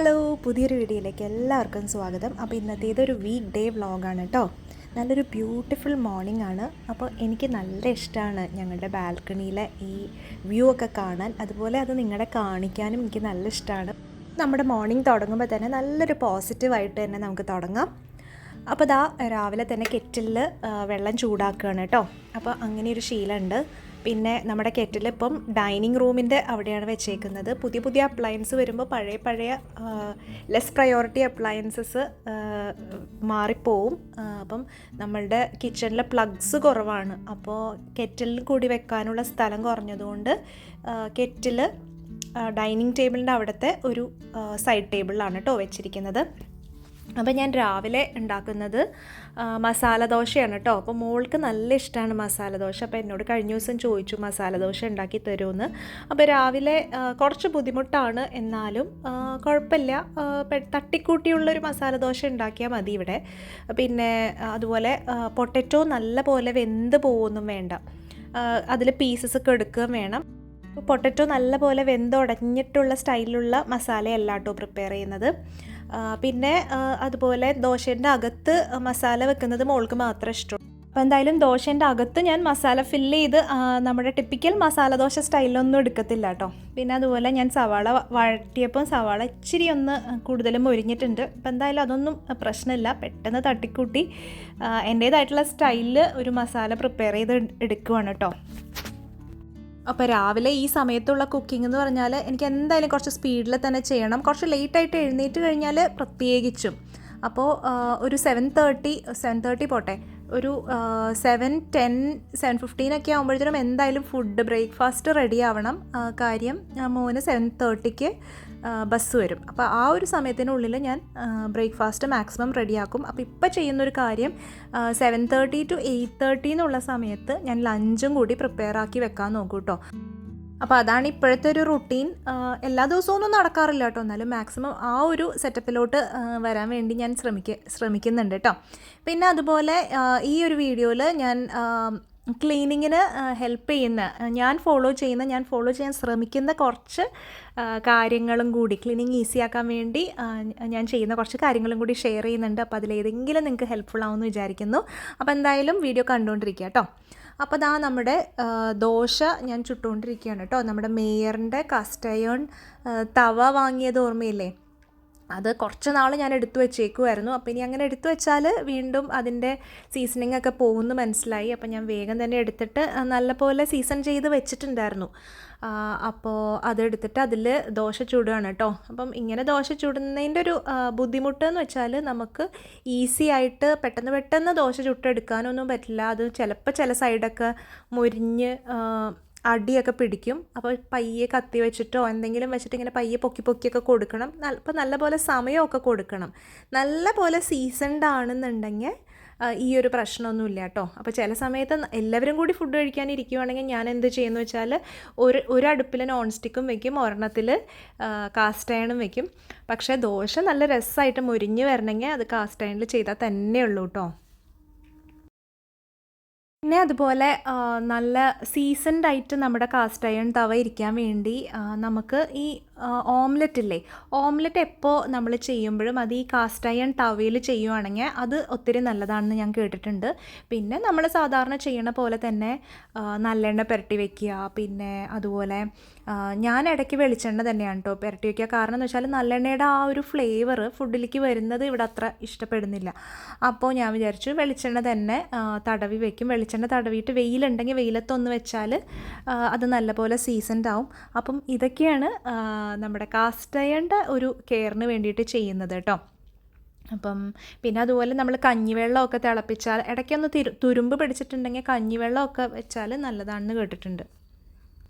Hello, പുതിയൊരു വീഡിയോയിലേക്ക് എല്ലാവർക്കും സ്വാഗതം. അപ്പോൾ ഇന്നത്തെ ഇതൊരു വീക്ക് ഡേ വ്ളോഗാണ് കേട്ടോ. നല്ലൊരു ബ്യൂട്ടിഫുൾ മോർണിംഗ് ആണ്. അപ്പോൾ എനിക്ക് നല്ല ഇഷ്ടമാണ് ഞങ്ങളുടെ ബാൽക്കണിയിലെ ഈ വ്യൂ ഒക്കെ കാണാൻ, അതുപോലെ അത് നിങ്ങളെ കാണിക്കാനും എനിക്ക് നല്ല ഇഷ്ടമാണ്. നമ്മുടെ മോർണിംഗ് തുടങ്ങുമ്പോൾ തന്നെ നല്ലൊരു പോസിറ്റീവായിട്ട് തന്നെ നമുക്ക് തുടങ്ങാം. അപ്പോൾ ദാ രാവിലെ തന്നെ കെറ്റിലിൽ വെള്ളം ചൂടാക്കുകയാണ് കേട്ടോ. അപ്പോൾ അങ്ങനെയൊരു ശീലമുണ്ട്. പിന്നെ നമ്മുടെ കെറ്റിൽ ഇപ്പം ഡൈനിങ് റൂമിൻ്റെ അവിടെയാണ് വെച്ചേക്കുന്നത്. പുതിയ പുതിയ അപ്ലയൻസ് വരുമ്പോൾ പഴയ ലെസ് പ്രയോറിറ്റി അപ്ലയൻസസ് മാറിപ്പോവും. അപ്പം നമ്മളുടെ കിച്ചണിലെ പ്ലഗ്സ് കുറവാണ്. അപ്പോൾ കെറ്റിലിൽ കൂടി വെക്കാനുള്ള സ്ഥലം കുറഞ്ഞതുകൊണ്ട് കെറ്റിൽ ഡൈനിങ് ടേബിളിൻ്റെ അവിടുത്തെ ഒരു സൈഡ് ടേബിളിലാണ് കേട്ടോ വെച്ചിരിക്കുന്നത്. അപ്പോൾ ഞാൻ രാവിലെ ഉണ്ടാക്കുന്നത് മസാല ദോശയാണ് കേട്ടോ. അപ്പോൾ മോൾക്ക് നല്ല ഇഷ്ടമാണ് മസാല ദോശ. അപ്പോൾ എന്നോട് കഴിഞ്ഞ ദിവസം ചോദിച്ചു മസാല ദോശ ഉണ്ടാക്കി തരുമെന്ന്. അപ്പോൾ രാവിലെ കുറച്ച് ബുദ്ധിമുട്ടാണ്, എന്നാലും കുഴപ്പമില്ല, തട്ടിക്കൂട്ടിയുള്ളൊരു മസാല ദോശ ഉണ്ടാക്കിയാൽ മതി ഇവിടെ. പിന്നെ അതുപോലെ പൊട്ടറ്റോ നല്ല പോലെ വെന്ത് പോകുമൊന്നും വേണ്ട, അതിൽ പീസസ് ഒക്കെ എടുക്കുകയും വേണം. പൊട്ടറ്റോ നല്ല പോലെ വെന്തുടഞ്ഞിട്ടുള്ള സ്റ്റൈലിലുള്ള മസാലയല്ല കേട്ടോ പ്രിപ്പയർ ചെയ്യുന്നത്. പിന്നെ അതുപോലെ ദോശേൻ്റെ അകത്ത് മസാല വെക്കുന്നത് മോൾക്ക് മാത്രമേ ഇഷ്ടമുള്ളൂ. അപ്പോൾ എന്തായാലും ദോശേൻ്റെ അകത്ത് ഞാൻ മസാല ഫില്ല് ചെയ്ത് നമ്മുടെ ടിപ്പിക്കൽ മസാല ദോശ സ്റ്റൈലൊന്നും എടുക്കത്തില്ല കേട്ടോ. പിന്നെ അതുപോലെ ഞാൻ സവാള വഴറ്റിയപ്പോൾ സവാള ഇച്ചിരി ഒന്ന് കൂടുതലും മൊരിഞ്ഞിട്ടുണ്ട്. അപ്പോൾ എന്തായാലും അതൊന്നും പ്രശ്നമില്ല, പെട്ടെന്ന് തട്ടിക്കൂട്ടി എൻ്റേതായിട്ടുള്ള സ്റ്റൈലിൽ ഒരു മസാല പ്രിപ്പയർ ചെയ്ത് എടുക്കുവാണ് കേട്ടോ. അപ്പോൾ രാവിലെ ഈ സമയത്തുള്ള കുക്കിംഗ് എന്ന് പറഞ്ഞാൽ എനിക്ക് എന്തായാലും കുറച്ച് സ്പീഡിൽ തന്നെ ചെയ്യണം. കുറച്ച് ലേറ്റായിട്ട് എഴുന്നേറ്റ് കഴിഞ്ഞാൽ പ്രത്യേകിച്ചും. അപ്പോൾ ഒരു 7:30 പോട്ടെ, ഒരു 7:10 7:15 ആകുമ്പോഴത്തേനും എന്തായാലും ഫുഡ് ബ്രേക്ക്ഫാസ്റ്റ് റെഡി ആവണം. കാര്യം മോന് 7:30 ബസ് വരും. അപ്പോൾ ആ ഒരു സമയത്തിനുള്ളിൽ ഞാൻ ബ്രേക്ക്ഫാസ്റ്റ് മാക്സിമം റെഡിയാക്കും. അപ്പോൾ ഇപ്പോൾ ചെയ്യുന്നൊരു കാര്യം 7:30 to 8:30 എന്നുള്ള സമയത്ത് ഞാൻ ലഞ്ചും കൂടി പ്രിപ്പയർ ആക്കി വെക്കാൻ നോക്കൂ കേട്ടോ. അപ്പോൾ അതാണ് ഇപ്പോഴത്തെ ഒരു റുട്ടീൻ. എല്ലാ ദിവസവും ഒന്നും നടക്കാറില്ല കേട്ടോ, എന്നാലും മാക്സിമം ആ ഒരു സെറ്റപ്പിലോട്ട് വരാൻ വേണ്ടി ഞാൻ ശ്രമിക്കുന്നുണ്ട് കേട്ടോ. പിന്നെ അതുപോലെ ഈ ഒരു വീഡിയോയിൽ ഞാൻ ക്ലീനിങ്ങിന് ഹെൽപ്പ് ചെയ്യുന്ന, ഞാൻ ഫോളോ ചെയ്യാൻ ശ്രമിക്കുന്ന കുറച്ച് കാര്യങ്ങളും കൂടി, ക്ലീനിങ് ഈസിയാക്കാൻ വേണ്ടി ഞാൻ ചെയ്യുന്ന കുറച്ച് കാര്യങ്ങളും കൂടി ഷെയർ ചെയ്യുന്നുണ്ട്. അപ്പോൾ അതിലേതെങ്കിലും നിങ്ങൾക്ക് ഹെൽപ്ഫുൾ ആവുമെന്ന് വിചാരിക്കുന്നു. അപ്പോൾ എന്തായാലും വീഡിയോ കണ്ടുകൊണ്ടിരിക്കുക കേട്ടോ. അപ്പോൾ ദാ നമ്മുടെ ദോശ ഞാൻ ചുട്ടുകൊണ്ടിരിക്കുകയാണ് കേട്ടോ. നമ്മുടെ മേയറിൻ്റെ കാസ്റ്റ് അയൺ തവ വാങ്ങിയത് ഓർമ്മയില്ലേ? അത് കുറച്ച് നാൾ ഞാൻ എടുത്തു വെച്ചേക്കുമായിരുന്നു. അപ്പോൾ ഇനി അങ്ങനെ എടുത്തു വെച്ചാൽ വീണ്ടും അതിൻ്റെ സീസണിങ് ഒക്കെ പോകുമെന്ന് മനസ്സിലായി. അപ്പോൾ ഞാൻ വേഗം തന്നെ എടുത്തിട്ട് നല്ലപോലെ സീസൺ ചെയ്ത് വെച്ചിട്ടുണ്ടായിരുന്നു. അപ്പോൾ അതെടുത്തിട്ട് അതിൽ ദോശ ചുടുകയാണ് കേട്ടോ. അപ്പം ഇങ്ങനെ ദോശ ചുടുന്നതിൻ്റെ ഒരു ബുദ്ധിമുട്ട് എന്ന് വെച്ചാൽ നമുക്ക് ഈസി ആയിട്ട് പെട്ടെന്ന് ദോശ ചുട്ടെടുക്കാനൊന്നും പറ്റില്ല. അത് ചിലപ്പോൾ ചില സൈഡൊക്കെ മുരിഞ്ഞ് അടിയൊക്കെ പിടിക്കും. അപ്പോൾ പയ്യെ കത്തി വെച്ചിട്ടോ എന്തെങ്കിലും വെച്ചിട്ട് ഇങ്ങനെ പയ്യെ പൊക്കിയൊക്കെ കൊടുക്കണം. അപ്പോൾ നല്ലപോലെ സമയമൊക്കെ കൊടുക്കണം. നല്ലപോലെ സീസൺഡ് ആണെന്നുണ്ടെങ്കിൽ ഈ ഒരു പ്രശ്നമൊന്നുമില്ല കേട്ടോ. അപ്പോൾ ചില സമയത്ത് എല്ലാവരും കൂടി ഫുഡ് കഴിക്കാനിരിക്കുവാണെങ്കിൽ ഞാൻ എന്ത് ചെയ്യുമെന്ന് വെച്ചാൽ ഒരു അടുപ്പിൽ നോൺ സ്റ്റിക്കും വെക്കും, ഒരെണ്ണത്തിൽ കാസ്റ്റ് അയണും വെക്കും. പക്ഷേ ദോശ നല്ല രസമായിട്ട് മുരിഞ്ഞ് വരണമെങ്കിൽ അത് കാസ്റ്റ് അയണിൽ ചെയ്താൽ തന്നെ ഉള്ളൂ കേട്ടോ. പിന്നെ അതുപോലെ നല്ല സീസൺഡ് ആയിട്ട് നമ്മുടെ കാസ്റ്റ് അയൺ തവ ഇരിക്കാൻ വേണ്ടി നമുക്ക് ഈ ഓംലെറ്റ് ഇല്ലേ, ഓംലെറ്റ് എപ്പോൾ നമ്മൾ ചെയ്യുമ്പോഴും അത് ഈ കാസ്റ്റ് അയൺ തവയിൽ ചെയ്യുവാണെങ്കിൽ അത് ഒത്തിരി നല്ലതാണെന്ന് ഞാൻ കേട്ടിട്ടുണ്ട്. പിന്നെ നമ്മൾ സാധാരണ ചെയ്യണ പോലെ തന്നെ നല്ലെണ്ണ പുരട്ടി വയ്ക്കുക. പിന്നെ അതുപോലെ ഞാൻ ഇടയ്ക്ക് വെളിച്ചെണ്ണ തന്നെയാണ് കേട്ടോ പുരട്ടി വയ്ക്കുക. കാരണം എന്ന് വെച്ചാൽ നല്ലെണ്ണയുടെ ആ ഒരു ഫ്ലേവർ ഫുഡിലേക്ക് വരുന്നത് ഇവിടെ അത്ര ഇഷ്ടപ്പെടുന്നില്ല. അപ്പോൾ ഞാൻ വിചാരിച്ചു വെളിച്ചെണ്ണ തന്നെ തടവി വയ്ക്കും. വെളിച്ചെണ്ണ തടവിയിട്ട് വെയിലുണ്ടെങ്കിൽ വെയിലത്തൊന്ന് വെച്ചാൽ അത് നല്ലപോലെ സീസൺഡ് ആവും. അപ്പം ഇതൊക്കെയാണ് നമ്മുടെ കാസ്റ്റ് അയണിൻ്റെ ഒരു കെയറിന് വേണ്ടിയിട്ട് ചെയ്യുന്നത് കേട്ടോ. അപ്പം പിന്നെ അതുപോലെ നമ്മൾ കഞ്ഞിവെള്ളമൊക്കെ തിളപ്പിച്ചാൽ, ഇടയ്ക്കൊന്ന് തുരുമ്പ് പിടിച്ചിട്ടുണ്ടെങ്കിൽ കഞ്ഞിവെള്ളമൊക്കെ വെച്ചാൽ നല്ലതാണെന്ന് കേട്ടിട്ടുണ്ട്.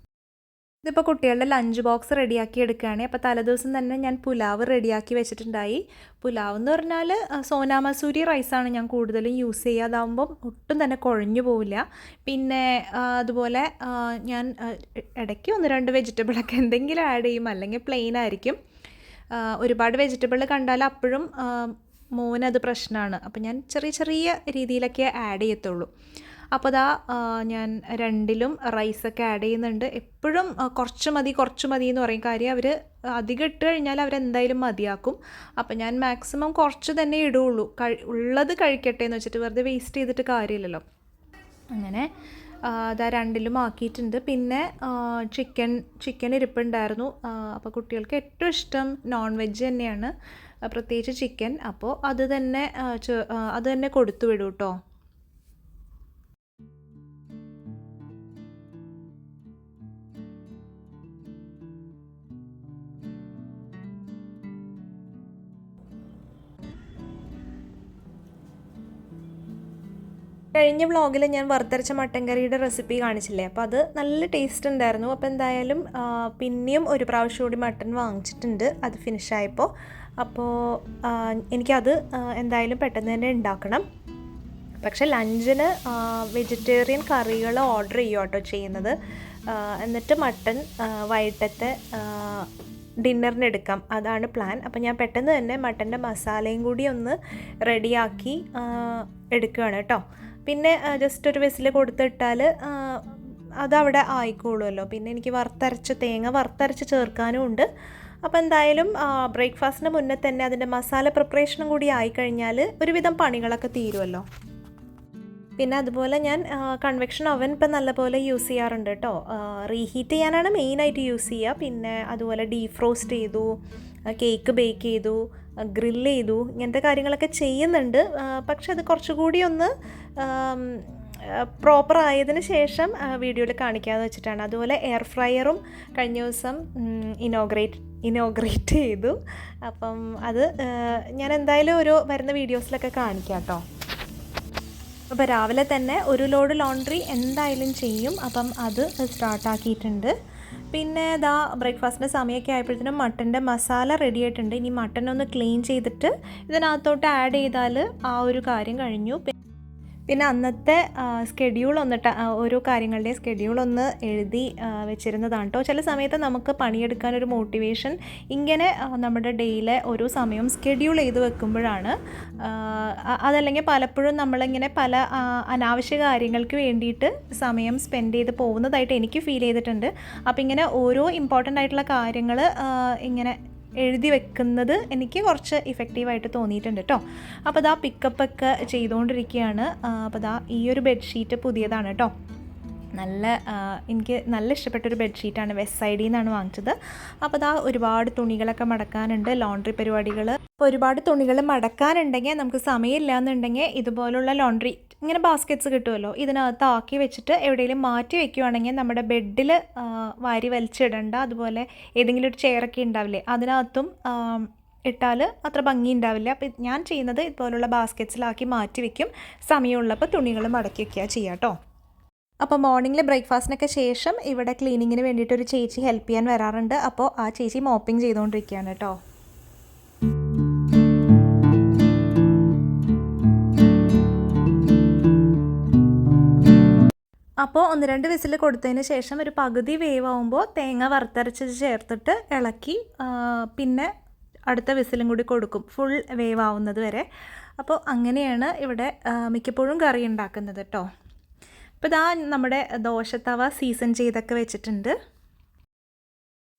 ഇതിപ്പോൾ കുട്ടികളുടെ ലഞ്ച് ബോക്സ് റെഡിയാക്കി എടുക്കുകയാണ്. അപ്പോൾ തലേദിവസം തന്നെ ഞാൻ പുലാവ് റെഡിയാക്കി വെച്ചിട്ടുണ്ടായി. പുലാവ് എന്ന് പറഞ്ഞാൽ സോനാ മസൂരി റൈസാണ് ഞാൻ കൂടുതലും യൂസ് ചെയ്യുക. അതാകുമ്പം ഒട്ടും തന്നെ കുഴഞ്ഞു പോവില്ല. പിന്നെ അതുപോലെ ഞാൻ ഇടയ്ക്ക് 1-2 വെജിറ്റബിളൊക്കെ എന്തെങ്കിലും ആഡ് ചെയ്യും, അല്ലെങ്കിൽ പ്ലെയിൻ ആയിരിക്കും. ഒരുപാട് വെജിറ്റബിൾ കണ്ടാൽ അപ്പോഴും മോനത് പ്രശ്നമാണ്. അപ്പോൾ ഞാൻ ചെറിയ രീതിയിലൊക്കെ ആഡ് ചെയ്യത്തുള്ളൂ. അപ്പോൾ അതാ ഞാൻ രണ്ടിലും റൈസൊക്കെ ആഡ് ചെയ്യുന്നുണ്ട്. എപ്പോഴും കുറച്ച് മതി എന്ന് പറയും. കാര്യം അവർ അധികം ഇട്ട് കഴിഞ്ഞാൽ അവരെന്തായാലും മതിയാക്കും. അപ്പോൾ ഞാൻ മാക്സിമം കുറച്ച് തന്നെ ഇടുകയുള്ളൂ. ഉള്ളത് കഴിക്കട്ടെ എന്ന് വെച്ചിട്ട് വെറുതെ വേസ്റ്റ് ചെയ്തിട്ട് കാര്യമില്ലല്ലോ. അങ്ങനെ അതാ രണ്ടിലും ആക്കിയിട്ടുണ്ട്. പിന്നെ ചിക്കൻ ഇരിപ്പുണ്ടായിരുന്നു. അപ്പോൾ കുട്ടികൾക്ക് ഏറ്റവും ഇഷ്ടം നോൺ വെജ് തന്നെയാണ്, പ്രത്യേകിച്ച് ചിക്കൻ. അപ്പോൾ അത് തന്നെ കൊടുത്തു വിടും കേട്ടോ. കഴിഞ്ഞ വ്ളോഗിൽ ഞാൻ വറുത്തരച്ച മട്ടൻ കറിയുടെ റെസിപ്പി കാണിച്ചില്ലേ, അപ്പോൾ അത് നല്ല ടേസ്റ്റ് ഉണ്ടായിരുന്നു. അപ്പോൾ എന്തായാലും പിന്നെയും ഒരു പ്രാവശ്യം കൂടി മട്ടൻ വാങ്ങിച്ചിട്ടുണ്ട് അത് ഫിനിഷായപ്പോൾ. അപ്പോൾ എനിക്കത് എന്തായാലും പെട്ടെന്ന് തന്നെ ഉണ്ടാക്കണം. പക്ഷേ ലഞ്ചിന് വെജിറ്റേറിയൻ കറികൾ ഓർഡർ ചെയ്യുക കേട്ടോ ചെയ്യുന്നത്. എന്നിട്ട് മട്ടൻ വൈകിട്ടത്തെ ഡിന്നറിന് എടുക്കാം, അതാണ് പ്ലാൻ. അപ്പോൾ ഞാൻ പെട്ടെന്ന് തന്നെ മട്ടൻ്റെ മസാലയും കൂടി ഒന്ന് റെഡിയാക്കി എടുക്കുകയാണ് കേട്ടോ. പിന്നെ ജസ്റ്റ് ഒരു വിസിൽ കൊടുത്തിട്ടാൽ അതവിടെ ആയിക്കോളുമല്ലോ. പിന്നെ എനിക്ക് തേങ്ങ വറുത്തരച്ച് ചേർക്കാനും ഉണ്ട്. അപ്പോൾ എന്തായാലും ബ്രേക്ക്ഫാസ്റ്റിന് മുന്നേ തന്നെ അതിൻ്റെ മസാല പ്രിപ്പറേഷനും കൂടി ആയിക്കഴിഞ്ഞാൽ ഒരുവിധം പണികളൊക്കെ തീരുമല്ലോ. പിന്നെ അതുപോലെ ഞാൻ കൺവെക്ഷൻ ഓവൻ ഇപ്പം നല്ലപോലെ യൂസ് ചെയ്യാറുണ്ട് കേട്ടോ. റീഹീറ്റ് ചെയ്യാനാണ് മെയിനായിട്ട് യൂസ് ചെയ്യുക. പിന്നെ അതുപോലെ ഡീഫ്രോസ്റ്റ് ചെയ്തു, കേക്ക് ബേക്ക് ചെയ്തു, ഗ്രില്ല് ചെയ്തു, ഇങ്ങനത്തെ കാര്യങ്ങളൊക്കെ ചെയ്യുന്നുണ്ട്. പക്ഷെ അത് കുറച്ചുകൂടി ഒന്ന് പ്രോപ്പർ ആയതിന് ശേഷം വീഡിയോയിൽ കാണിക്കാമെന്ന് വെച്ചിട്ടാണ്. അതുപോലെ എയർ ഫ്രയറും കഴിഞ്ഞ ദിവസം ഇനോഗ്രേറ്റ് ചെയ്തു. അപ്പം അത് ഞാൻ എന്തായാലും വരുന്ന വീഡിയോസിലൊക്കെ കാണിക്കാം കേട്ടോ. അപ്പോൾ രാവിലെ തന്നെ ഒരു ലോഡ് ലോണ്ട്രി എന്തായാലും ചെയ്യും. അപ്പം അത് സ്റ്റാർട്ടാക്കിയിട്ടുണ്ട്. പിന്നെ ഇതാ ബ്രേക്ക്ഫാസ്റ്റിൻ്റെ സമയമൊക്കെ ആയപ്പോഴത്തേനും മട്ടൻ്റെ മസാല റെഡി ആയിട്ടുണ്ട്. ഇനി മട്ടൻ ഒന്ന് ക്ലീൻ ചെയ്തിട്ട് ഇതിനകത്തോട്ട് ആഡ് ചെയ്താൽ ആ ഒരു കാര്യം കഴിഞ്ഞു. പിന്നെ അന്നത്തെ സ്കെഡ്യൂൾ ഓരോ കാര്യങ്ങളുടെയും സ്കെഡ്യൂൾ ഒന്ന് എഴുതി വെച്ചിരുന്നതാണ് കേട്ടോ. ചില സമയത്ത് നമുക്ക് പണിയെടുക്കാനൊരു മോട്ടിവേഷൻ ഇങ്ങനെ നമ്മുടെ ഡെയിലെ ഓരോ സമയവും സ്കെഡ്യൂൾ ചെയ്ത് വെക്കുമ്പോഴാണ്. അതല്ലെങ്കിൽ പലപ്പോഴും നമ്മളിങ്ങനെ പല അനാവശ്യ കാര്യങ്ങൾക്ക് വേണ്ടിയിട്ട് സമയം സ്പെൻഡ് ചെയ്ത് പോകുന്നതായിട്ട് എനിക്ക് ഫീൽ ചെയ്തിട്ടുണ്ട്. അപ്പോൾ ഇങ്ങനെ ഓരോ ഇമ്പോർട്ടൻ്റ് ആയിട്ടുള്ള കാര്യങ്ങൾ ഇങ്ങനെ എഴുതി വെക്കുന്നത് എനിക്ക് കുറച്ച് ഇഫക്റ്റീവായിട്ട് തോന്നിയിട്ടുണ്ട് കേട്ടോ. അപ്പോൾ ഇതാ പിക്കപ്പൊക്കെ ചെയ്തുകൊണ്ടിരിക്കുകയാണ്. അപ്പോൾ ഇതാ ഈ ഒരു ബെഡ്ഷീറ്റ് പുതിയതാണ് കേട്ടോ. എനിക്ക് നല്ല ഇഷ്ടപ്പെട്ടൊരു ബെഡ്ഷീറ്റാണ്. വെസ്റ്റ് സൈഡിൽ നിന്നാണ് വാങ്ങിച്ചത്. അപ്പോൾ ഇതാ ഒരുപാട് തുണികളൊക്കെ മടക്കാനുണ്ട്, ലോണ്ട്രി പരിപാടികൾ. അപ്പോൾ ഒരുപാട് തുണികൾ മടക്കാനുണ്ടെങ്കിൽ നമുക്ക് സമയമില്ല എന്നുണ്ടെങ്കിൽ ഇതുപോലുള്ള ലോണ്ട്രി ഇങ്ങനെ ബാസ്ക്കറ്റ്സ് കിട്ടുമല്ലോ, ഇതിനകത്ത് ആക്കി വെച്ചിട്ട് എവിടെയെങ്കിലും മാറ്റി വെക്കുകയാണെങ്കിൽ നമ്മുടെ ബെഡിൽ വാരി വലിച്ചിടണ്ട. അതുപോലെ ഏതെങ്കിലും ഒരു ചെയറൊക്കെ ഉണ്ടാവില്ലേ, അതിനകത്തും ഇട്ടാൽ അത്ര ഭംഗി ഉണ്ടാവില്ല. അപ്പോൾ ഞാൻ ചെയ്യുന്നത് ഇതുപോലുള്ള ബാസ്ക്കറ്റ്സിലാക്കി മാറ്റി വയ്ക്കും. സമയമുള്ളപ്പോൾ തുണികൾ മടക്കി വയ്ക്കുക ചെയ്യാം കേട്ടോ. അപ്പോൾ മോർണിംഗിൽ ബ്രേക്ക്ഫാസ്റ്റിനൊക്കെ ശേഷം ഇവിടെ ക്ലീനിങ്ങിന് വേണ്ടിയിട്ടൊരു ചേച്ചി ഹെൽപ്പ് ചെയ്യാൻ വരാറുണ്ട്. അപ്പോൾ ആ ചേച്ചി മോപ്പിംഗ് ചെയ്തുകൊണ്ടിരിക്കുകയാണ് കേട്ടോ. അപ്പോൾ 1-2 വിസിൽ കൊടുത്തതിന് ശേഷം ഒരു പകുതി വേവാകുമ്പോൾ തേങ്ങ വറുത്തരച്ച് ചേർത്തിട്ട് ഇളക്കി പിന്നെ അടുത്ത വിസിലും കൂടി കൊടുക്കും, ഫുൾ വേവാവുന്നത് വരെ. അപ്പോൾ അങ്ങനെയാണ് ഇവിടെ മിക്കപ്പോഴും കറി ഉണ്ടാക്കുന്നത് കേട്ടോ. അപ്പോൾ ഇതാ നമ്മുടെ ദോശത്തവ സീസൺ ചെയ്തൊക്കെ വെച്ചിട്ടുണ്ട്.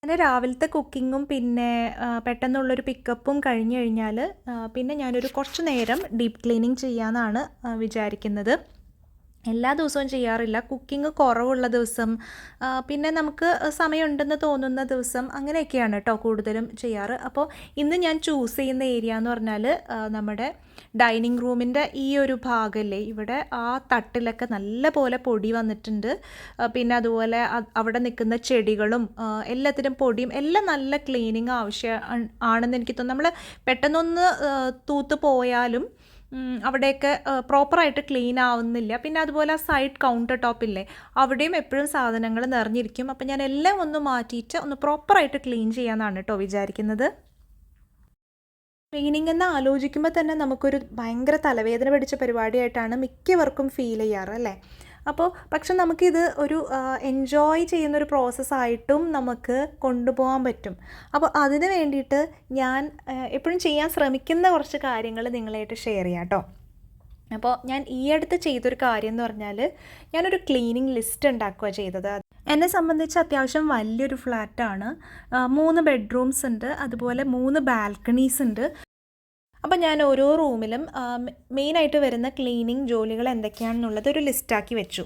അങ്ങനെ രാവിലത്തെ കുക്കിങ്ങും പിന്നെ പെട്ടെന്നുള്ളൊരു പിക്കപ്പും കഴിഞ്ഞ് കഴിഞ്ഞാൽ പിന്നെ ഞാനൊരു കുറച്ച് നേരം ഡീപ്പ് ക്ലീനിങ് ചെയ്യാമെന്നാണ് വിചാരിക്കുന്നത്. എല്ലാ ദിവസവും ചെയ്യാറില്ല. കുക്കിംഗ് കുറവുള്ള ദിവസം, പിന്നെ നമുക്ക് സമയമുണ്ടെന്ന് തോന്നുന്ന ദിവസം, അങ്ങനെയൊക്കെയാണ് കേട്ടോ കൂടുതലും ചെയ്യാറ്. അപ്പോൾ ഇന്ന് ഞാൻ ചൂസ് ചെയ്യുന്ന ഏരിയ എന്ന് പറഞ്ഞാൽ നമ്മുടെ ഡൈനിങ് റൂമിൻ്റെ ഈ ഒരു ഭാഗമല്ലേ, ഇവിടെ ആ തട്ടിലൊക്കെ നല്ല പോലെ പൊടി വന്നിട്ടുണ്ട്. പിന്നെ അതുപോലെ അവിടെ നിൽക്കുന്ന ചെടികളും എല്ലാത്തിനും പൊടിയും എല്ലാം നല്ല ക്ലീനിങ് ആണെന്ന് എനിക്ക് തോന്നുന്നു. നമ്മൾ പെട്ടെന്നൊന്ന് തൂത്ത് പോയാലും അവിടെയൊക്കെ പ്രോപ്പറായിട്ട് ക്ലീൻ ആവുന്നില്ല. പിന്നെ അതുപോലെ ആ സൈഡ് കൗണ്ടർ ടോപ്പില്ലേ, അവിടെയും എപ്പോഴും സാധനങ്ങൾ നിറഞ്ഞിരിക്കും. അപ്പം ഞാൻ എല്ലാം ഒന്ന് മാറ്റിയിട്ട് ഒന്ന് പ്രോപ്പറായിട്ട് ക്ലീൻ ചെയ്യാമെന്നാണ് കേട്ടോ വിചാരിക്കുന്നത്. ക്ലീനിങ് എന്ന് ആലോചിക്കുമ്പോൾ തന്നെ നമുക്കൊരു ഭയങ്കര തലവേദന പിടിച്ച പരിപാടിയായിട്ടാണ് മിക്കവർക്കും ഫീൽ ചെയ്യാറ് അല്ലേ. അപ്പോൾ പക്ഷെ നമുക്കിത് ഒരു എൻജോയ് ചെയ്യുന്നൊരു പ്രോസസ്സായിട്ടും നമുക്ക് കൊണ്ടുപോകാൻ പറ്റും. അപ്പോൾ അതിന് വേണ്ടിയിട്ട് ഞാൻ എപ്പോഴും ചെയ്യാൻ ശ്രമിക്കുന്ന കുറച്ച് കാര്യങ്ങൾ നിങ്ങളായിട്ട് ഷെയർ ചെയ്യാം കേട്ടോ. അപ്പോൾ ഞാൻ ഈ അടുത്ത് ചെയ്തൊരു കാര്യം എന്ന് പറഞ്ഞാൽ ഞാനൊരു ക്ലീനിങ് ലിസ്റ്റ് ഉണ്ടാക്കുക ചെയ്തത്. എന്നെ സംബന്ധിച്ച് അത്യാവശ്യം വലിയൊരു ഫ്ലാറ്റാണ്. 3 ബെഡ്റൂംസ് ഉണ്ട്, അതുപോലെ 3 ബാൽക്കണീസ് ഉണ്ട്. അപ്പോൾ ഞാൻ ഓരോ റൂമിലും മെയിനായിട്ട് വരുന്ന ക്ലീനിങ് ജോലികൾ എന്തൊക്കെയാണെന്നുള്ളത് ഒരു ലിസ്റ്റാക്കി വെച്ചു.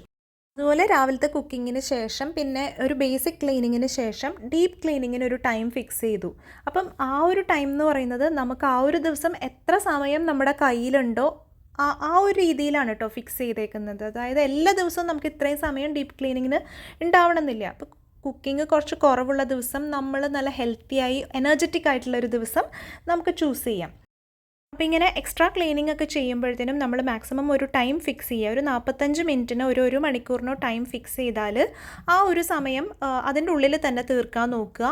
അതുപോലെ രാവിലത്തെ കുക്കിങ്ങിന് ശേഷം പിന്നെ ഒരു ബേസിക് ക്ലീനിങ്ങിന് ശേഷം ഡീപ്പ് ക്ലീനിങ്ങിന് ഒരു ടൈം ഫിക്സ് ചെയ്തു. അപ്പം ആ ഒരു ടൈം എന്ന് പറയുന്നത് നമുക്ക് ആ ഒരു ദിവസം എത്ര സമയം നമ്മുടെ കയ്യിലുണ്ടോ ആ ഒരു രീതിയിലാണ് കേട്ടോ ഫിക്സ് ചെയ്തേക്കുന്നത്. അതായത് എല്ലാ ദിവസവും നമുക്ക് ഇത്രയും സമയം ഡീപ്പ് ക്ലീനിങ്ങിന് ഉണ്ടാവണമെന്നില്ല. അപ്പോൾ കുക്കിംഗ് കുറച്ച് കുറവുള്ള ദിവസം, നമ്മൾ നല്ല ഹെൽത്തിയായി എനർജറ്റിക് ആയിട്ടുള്ളൊരു ദിവസം നമുക്ക് ചൂസ് ചെയ്യാം. അപ്പോൾ ഇങ്ങനെ എക്സ്ട്രാ ക്ലീനിങ് ഒക്കെ ചെയ്യുമ്പോഴത്തേനും നമ്മൾ മാക്സിമം ഒരു ടൈം ഫിക്സ് ചെയ്യുക. ഒരു 45 മിനിറ്റിനോ ഒരു മണിക്കൂറിനോ ടൈം ഫിക്സ് ചെയ്താൽ ആ ഒരു സമയം അതിൻ്റെ ഉള്ളിൽ തന്നെ തീർക്കാൻ നോക്കുക.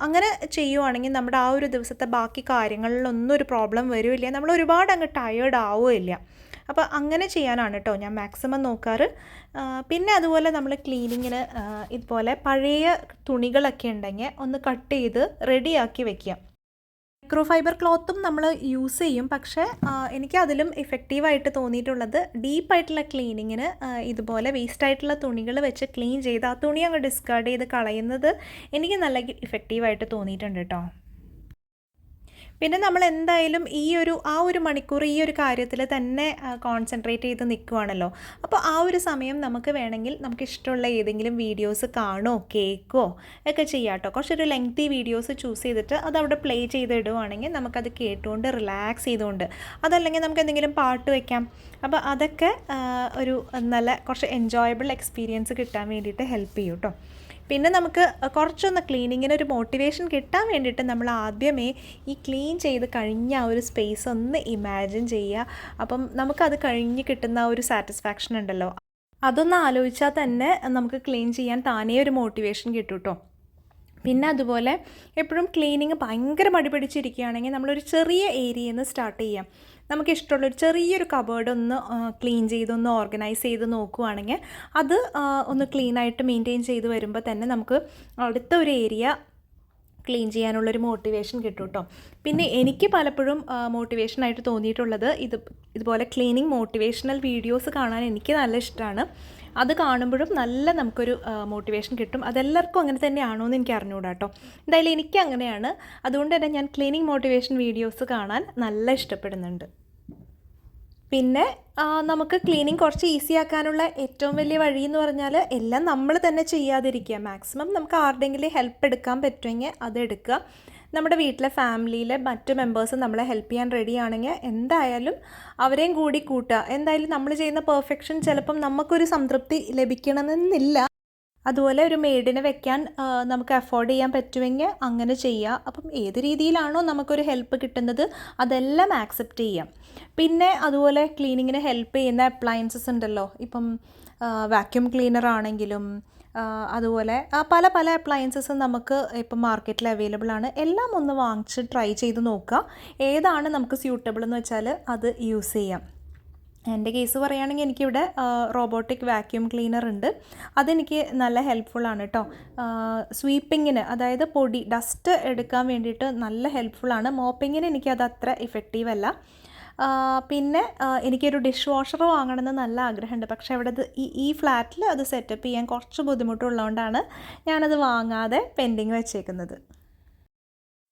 അങ്ങനെ ചെയ്യുവാണെങ്കിൽ നമ്മുടെ ആ ഒരു ദിവസത്തെ ബാക്കി കാര്യങ്ങളിലൊന്നും ഒരു പ്രോബ്ലം വരില്ല, നമ്മൾ ഒരുപാട് അങ്ങ് ടയേർഡ് ആവുകയില്ല. അപ്പോൾ അങ്ങനെ ചെയ്യാനാണ് കേട്ടോ ഞാൻ മാക്സിമം നോക്കാറ്. പിന്നെ അതുപോലെ നമ്മൾ ക്ലീനിങ്ങിന് ഇതുപോലെ പഴയ തുണികളൊക്കെ ഉണ്ടെങ്കിൽ ഒന്ന് കട്ട് ചെയ്ത് റെഡിയാക്കി വെക്കുക. മൈക്രോ ഫൈബർ ക്ലോത്തും നമ്മൾ യൂസ് ചെയ്യും, പക്ഷേ എനിക്ക് അതിലും ഇഫക്റ്റീവായിട്ട് തോന്നിയിട്ടുള്ളത് ഡീപ്പായിട്ടുള്ള ക്ലീനിങ്ങിന് ഇതുപോലെ വേസ്റ്റായിട്ടുള്ള തുണികൾ വെച്ച് ക്ലീൻ ചെയ്ത് ആ തുണി അങ്ങ് ഡിസ്കാർഡ് ചെയ്ത് കളയുന്നത് എനിക്ക് നല്ല ഇഫക്റ്റീവായിട്ട് തോന്നിയിട്ടുണ്ട് കേട്ടോ. പിന്നെ നമ്മൾ എന്തായാലും ആ ഒരു മണിക്കൂർ ഈ ഒരു കാര്യത്തിൽ തന്നെ കോൺസെൻട്രേറ്റ് ചെയ്ത് നിൽക്കുവാണല്ലോ. അപ്പോൾ ആ ഒരു സമയം നമുക്ക് വേണമെങ്കിൽ നമുക്ക് ഇഷ്ടമുള്ള ഏതെങ്കിലും വീഡിയോസ് കാണുമോ കേൾക്കുമോ ഒക്കെ ചെയ്യാം കേട്ടോ. കുറച്ചൊരു ലെങ്തി വീഡിയോസ് ചൂസ് ചെയ്തിട്ട് അതവിടെ പ്ലേ ചെയ്തിടുവാണെങ്കിൽ നമുക്കത് കേട്ടുകൊണ്ട് റിലാക്സ് ചെയ്തുകൊണ്ട്, അതല്ലെങ്കിൽ നമുക്ക് എന്തെങ്കിലും പാട്ട് വയ്ക്കാം. അപ്പോൾ അതൊക്കെ ഒരു നല്ല കുറച്ച് എൻജോയബിൾ എക്സ്പീരിയൻസ് കിട്ടാൻ വേണ്ടിയിട്ട് ഹെൽപ്പ് ചെയ്യും കേട്ടോ. പിന്നെ നമുക്ക് കുറച്ചൊന്ന് ക്ലീനിങ്ങിന് ഒരു മോട്ടിവേഷൻ കിട്ടാൻ വേണ്ടിയിട്ട് നമ്മൾ ആദ്യമേ ഈ ക്ലീൻ ചെയ്ത് കഴിഞ്ഞ ആ ഒരു സ്പേസ് ഒന്ന് ഇമാജിൻ ചെയ്യുക. അപ്പം നമുക്കത് കഴിഞ്ഞ് കിട്ടുന്ന ആ ഒരു സാറ്റിസ്ഫാക്ഷൻ ഉണ്ടല്ലോ, അതൊന്ന് ആലോചിച്ചാൽ തന്നെ നമുക്ക് ക്ലീൻ ചെയ്യാൻ താനേ ഒരു മോട്ടിവേഷൻ കിട്ടും കേട്ടോ. പിന്നെ അതുപോലെ എപ്പോഴും ക്ലീനിങ് ഭയങ്കര മടി പിടിച്ചിരിക്കുകയാണെങ്കിൽ നമ്മളൊരു ചെറിയ ഏരിയയിൽ നിന്ന് സ്റ്റാർട്ട് ചെയ്യാം. നമുക്കിഷ്ടമുള്ളൊരു ചെറിയൊരു കബേർഡ് ഒന്ന് ക്ലീൻ ചെയ്തൊന്ന് ഓർഗനൈസ് ചെയ്ത് നോക്കുവാണെങ്കിൽ അത് ഒന്ന് ക്ലീനായിട്ട് മെയിൻറ്റെയിൻ ചെയ്ത് വരുമ്പോൾ തന്നെ നമുക്ക് അടുത്ത ഒരു ഏരിയ ക്ലീൻ ചെയ്യാനുള്ളൊരു മോട്ടിവേഷൻ കിട്ടും കേട്ടോ. പിന്നെ എനിക്ക് പലപ്പോഴും മോട്ടിവേഷനായിട്ട് തോന്നിയിട്ടുള്ളത് ഇതുപോലെ ക്ലീനിങ് മോട്ടിവേഷണൽ വീഡിയോസ് കാണാൻ എനിക്ക് നല്ല ഇഷ്ടമാണ്. അത് കാണുമ്പോഴും നല്ല നമുക്കൊരു മോട്ടിവേഷൻ കിട്ടും. അതെല്ലാവർക്കും അങ്ങനെ തന്നെയാണോ എന്ന് എനിക്ക് അറിഞ്ഞുകൂടാ കേട്ടോ. എന്തായാലും എനിക്ക് അങ്ങനെയാണ്. അതുകൊണ്ട് തന്നെ ഞാൻ ക്ലീനിങ് മോട്ടിവേഷൻ വീഡിയോസ് കാണാൻ നല്ല ഇഷ്ടപ്പെടുന്നുണ്ട്. പിന്നെ നമുക്ക് ക്ലീനിങ് കുറച്ച് ഈസി ആക്കാനുള്ള ഏറ്റവും വലിയ വഴി എന്ന് പറഞ്ഞാൽ എല്ലാം നമ്മൾ തന്നെ ചെയ്യാതിരിക്കുക. മാക്സിമം നമുക്ക് ആരുടെയെങ്കിലും ഹെൽപ്പ് എടുക്കാൻ പറ്റുമെങ്കിൽ അത് എടുക്കുക. നമ്മുടെ വീട്ടിലെ ഫാമിലിയിലെ മറ്റ് മെമ്പേഴ്സ് നമ്മളെ ഹെൽപ്പ് ചെയ്യാൻ റെഡി ആണെങ്കിൽ എന്തായാലും അവരെയും കൂടി കൂട്ടുക. എന്തായാലും നമ്മൾ ചെയ്യുന്ന പെർഫെക്ഷൻ ചിലപ്പം നമുക്കൊരു സംതൃപ്തി ലഭിക്കണമെന്നില്ല. അതുപോലെ ഒരു മെയ്ഡിനെ വെക്കാൻ നമുക്ക് അഫോർഡ് ചെയ്യാൻ പറ്റുമെങ്കിൽ അങ്ങനെ ചെയ്യുക. അപ്പം ഏത് രീതിയിലാണോ നമുക്കൊരു ഹെൽപ്പ് കിട്ടുന്നത് അതെല്ലാം ആക്സെപ്റ്റ് ചെയ്യാം. പിന്നെ അതുപോലെ ക്ലീനിങ്ങിന് ഹെൽപ്പ് ചെയ്യുന്ന അപ്ലയൻസസ് ഉണ്ടല്ലോ, ഇപ്പം വാക്യൂം ക്ലീനർ ആണെങ്കിലും അതുപോലെ പല പല അപ്ലയൻസസും നമുക്ക് ഇപ്പം മാർക്കറ്റിൽ അവൈലബിൾ ആണ്. എല്ലാം ഒന്ന് വാങ്ങിച്ച് ട്രൈ ചെയ്ത് നോക്കുക. ഏതാണ് നമുക്ക് സ്യൂട്ടബിൾ എന്ന് വെച്ചാൽ അത് യൂസ് ചെയ്യാം. എൻ്റെ കേസ് പറയുകയാണെങ്കിൽ എനിക്കിവിടെ റോബോട്ടിക് വാക്യൂം ക്ലീനർ ഉണ്ട്. അതെനിക്ക് നല്ല ഹെൽപ്ഫുള്ളാണ് കേട്ടോ. സ്വീപ്പിങ്ങിന്, അതായത് പൊടി ഡസ്റ്റ് എടുക്കാൻ വേണ്ടിയിട്ട് നല്ല ഹെൽപ്ഫുള്ളാണ്. മോപ്പിങ്ങിന് എനിക്കത് അത്ര ഇഫക്റ്റീവ് അല്ല. പിന്നെ എനിക്കൊരു ഡിഷ് വാഷർ വാങ്ങണമെന്ന് നല്ല ആഗ്രഹമുണ്ട്. പക്ഷേ അവിടെ ഈ ഫ്ലാറ്റിൽ അത് സെറ്റപ്പ് ചെയ്യാൻ കുറച്ച് ബുദ്ധിമുട്ടുള്ളതുകൊണ്ടാണ് ഞാനത് വാങ്ങാതെ പെൻഡിങ് വെച്ചേക്കുന്നത്.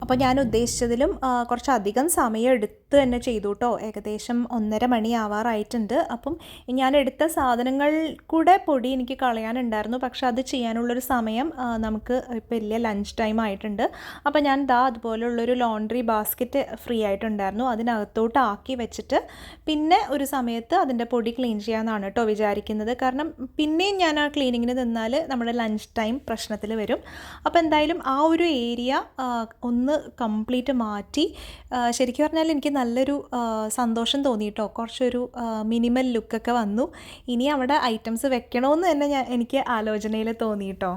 അപ്പോൾ ഞാൻ ഉദ്ദേശിച്ചതിലും കുറച്ചധികം സമയം എടുത്ത് തന്നെ ചെയ്തു കേട്ടോ. ഏകദേശം 1:30 മണി ആവാറായിട്ടുണ്ട്. അപ്പം ഞാൻ എടുത്ത സാധനങ്ങൾ കൂടെ പൊടി എനിക്ക് കളയാനുണ്ടായിരുന്നു. പക്ഷെ അത് ചെയ്യാനുള്ളൊരു സമയം നമുക്ക് ഇപ്പോൾ ഇല്ല, ലഞ്ച് ടൈം ആയിട്ടുണ്ട്. അപ്പോൾ ഞാൻ അതുപോലുള്ളൊരു ലോണ്ട്രി ബാസ്ക്കറ്റ് ഫ്രീ ആയിട്ടുണ്ടായിരുന്നു, അതിനകത്തോട്ട് ആക്കി വെച്ചിട്ട് പിന്നെ ഒരു സമയത്ത് അതിൻ്റെ പൊടി ക്ലീൻ ചെയ്യാമെന്നാണ് കേട്ടോ വിചാരിക്കുന്നത്. കാരണം പിന്നെയും ഞാൻ ആ ക്ലീനിങ്ങിന് നിന്നാൽ നമ്മുടെ ലഞ്ച് ടൈം പ്രശ്നത്തിൽ വരും. അപ്പോൾ എന്തായാലും ആ ഒരു ഏരിയ ഒന്ന് കംപ്ലീറ്റ് മാറ്റി, ശരിക്കും പറഞ്ഞാൽ എനിക്ക് നല്ലൊരു സന്തോഷം തോന്നി കേട്ടോ. കുറച്ചൊരു മിനിമൽ ലുക്കൊക്കെ വന്നു. ഇനി അവിടെ ഐറ്റംസ് വെക്കണമെന്ന് തന്നെ എനിക്ക് ആലോചനയിൽ തോന്നി കേട്ടോ.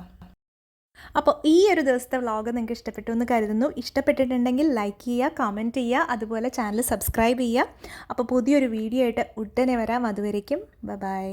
അപ്പോൾ ഈ ഒരു ദിവസത്തെ വ്ളോഗ് നിങ്ങൾക്ക് ഇഷ്ടപ്പെട്ടു എന്ന് കരുതുന്നു. ഇഷ്ടപ്പെട്ടിട്ടുണ്ടെങ്കിൽ ലൈക്ക് ചെയ്യുക, കമൻറ്റ് ചെയ്യുക, അതുപോലെ ചാനൽ സബ്സ്ക്രൈബ് ചെയ്യുക. അപ്പോൾ പുതിയൊരു വീഡിയോ ആയിട്ട് ഉടനെ വരാം. അതുവരേക്കും ബൈ.